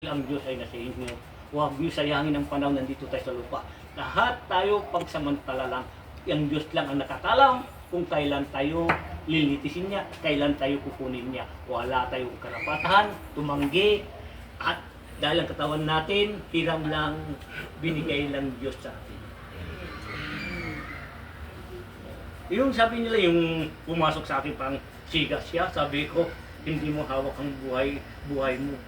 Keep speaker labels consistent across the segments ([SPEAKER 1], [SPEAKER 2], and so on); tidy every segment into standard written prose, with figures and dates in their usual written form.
[SPEAKER 1] Ang Diyos ay nasa inyo. Huwag niyo sayangin ang panahon nandito tayo sa lupa. Lahat tayo pagsamantala lang. Ang Diyos lang ang nakakalam kung kailan tayo lilitisin niya, kailan tayo kukunin niya. Wala tayong karapatan, tumanggi, at dahil ang katawan natin, hiram lang, binigay lang Diyos sa atin. Yung sabi nila, yung pumasok sa akin pang sigas siya, sabi ko, hindi mo hawak ang buhay mo.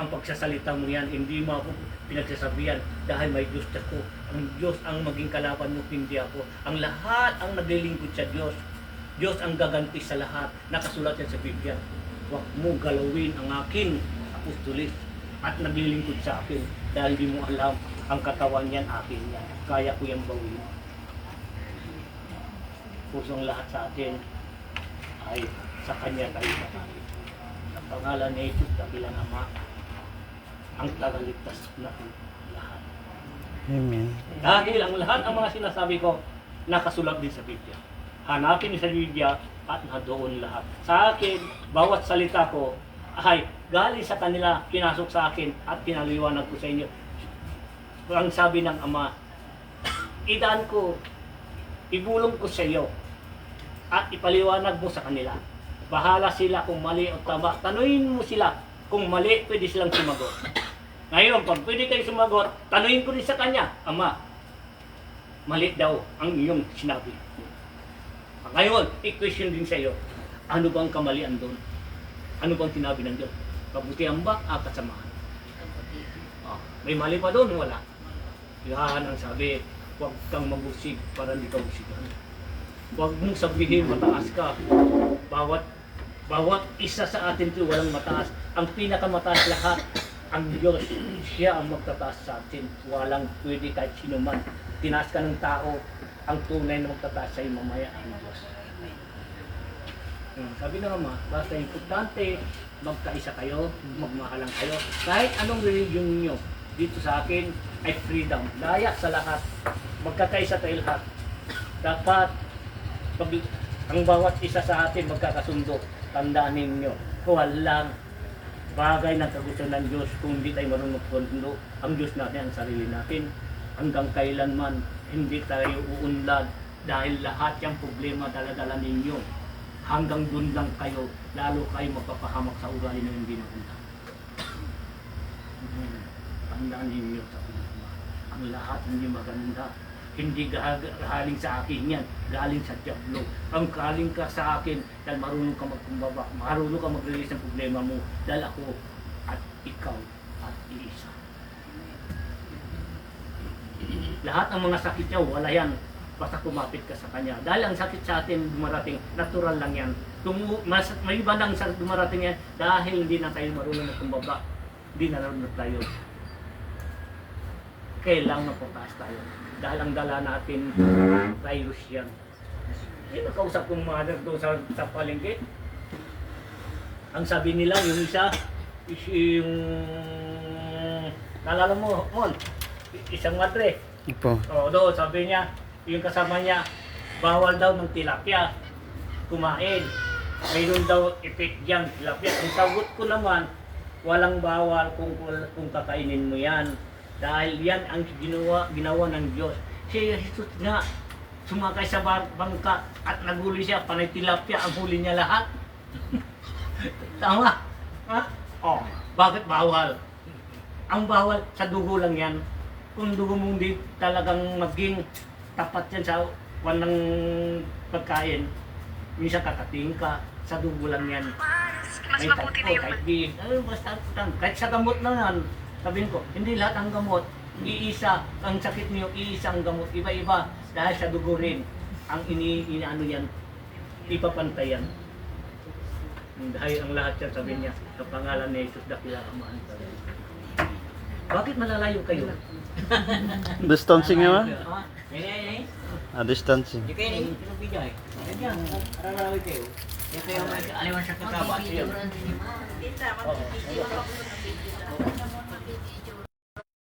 [SPEAKER 1] Ang pagsasalita mo yan, hindi mo ako pinagsasabihan dahil may Diyos ako. Ang Diyos ang maging kalaban mo, hindi ako. Ang lahat ang naglilingkod sa Diyos. Diyos ang gaganti sa lahat. Nakasulat yan sa Biblia. Huwag mo galawin ang aking apostolis at naglilingkod sa akin dahil di mo alam ang katawan yan, akin yan. Kaya ko yung bawin. Pusong lahat sa atin ay sa Kanya tayo matalit. Sa pangalan ni Jesus, dakilang Ama, ang tagaligtas natin lahat.
[SPEAKER 2] Amen.
[SPEAKER 1] Dahil ang lahat ng mga sinasabi ko, nakasulat din sa Biblia. Hanapin sa Biblia at nadoon lahat. Sa akin, bawat salita ko ay galing sa kanila, pinasok sa akin at pinaliwanag ko sa inyo. Ang sabi ng Ama, idaan ko, ibulong ko sa iyo at ipaliwanag mo sa kanila. Bahala sila kung mali o tama. Tanuin mo sila. Kung mali, pwede silang sumagot. Ngayon, pag pwede kayo sumagot, tanungin ko rin sa kanya, Ama, mali daw ang iyong sinabi. Ngayon, i-question din sa iyo, ano bang kamalian doon? Ano bang sinabi ng Diyos? Kabutihan ba? Kasamahan. May mali pa doon? Wala. Yan ang sabi, huwag kang mag-usig para hindi ka usigan. Huwag mong sabihin mataas ka. Bawat isa sa atin ito walang mataas. Ang pinakamataas lahat, ang Diyos, siya ang magtataas sa atin. Walang pwede kahit sino man. Tinaas ka ng tao, ang tunay na magtataas sa iyo mamaya ang Diyos. Sabi na Ama, basta importante, magkaisa kayo, magmahalang kayo. Kahit anong religion niyo, dito sa akin ay freedom. Daya sa lahat. Magkakaisa tayo lahat. Dapat, ang bawat isa sa atin magkakasundo. Tandaan ninyo, walang bagay na kagustuhan ng Diyos kung hindi tayo marunong magsundo. Ang Diyos natin, ang sarili natin. Hanggang kailanman hindi tayo uunlad dahil lahat yung problema dala-dala ninyo. Hanggang dun lang kayo, lalo kayo magpapahamak sa ugali na hindi maganda. Tandaan ninyo sa Panginoon. Ang lahat hindi maganda. Hindi galing sa akin yan, galing sa Diablo. Ang galing ka sa akin dahil marunong ka magkumbaba, marunong ka mag-release ng problema mo dahil ako at ikaw at iisa. Lahat ng mga sakit niya, wala yan. Basta kumapit ka sa Kanya. Dahil ang sakit sa atin dumarating, natural lang yan. May iba lang sa dumarating yan dahil hindi na tayo marunong magkumbaba. Hindi na marunong tayo. Kailangan magpataas tayo. Dahil ang dala natin, virus yan. Yung nakausap kong mother doon sa palengke. Ang sabi nila, yung isa, yung nalala mo, Mon, isang madre.
[SPEAKER 2] Opo.
[SPEAKER 1] O doon, sabi niya, yung kasama niya, bawal daw ng tilapia kumain. Mayroon daw effect dyan, tilapia. Ang sagot ko naman, walang bawal kung kakainin mo yan. Dahil yan ang ginawa ng Diyos. Si Jesus nga, sumakay sa bangka at naghuli siya, panay tilapia, ang huli niya lahat. Tama? Ha? Oh, bakit bawal? Ang bawal, sa dugo lang yan. Kung dugo mong di talagang maging tapat yan sa wanang pagkain, minsan kakating ka, sa dugo lang yan.
[SPEAKER 3] Mas mabuti na yung...
[SPEAKER 1] Kahit sa gamot na yan, sabihin ko, hindi lahat ang gamot, iisa, ang sakit niyo, iisa ang gamot, iba-iba, dahil sa dugo rin, ang inaano yan, ipapantayan. Dahil ang lahat yan, sabi niya, sa pangalan ni Jesus, dakilang Ama. Bakit malalayo kayo?
[SPEAKER 2] Distancing nyo,
[SPEAKER 1] Ha?
[SPEAKER 2] distancing.
[SPEAKER 4] Di kayo na pinubidya eh. Ganyan, ararawin kayo. Yan kayo aliwan sa kakaba.
[SPEAKER 1] Oo.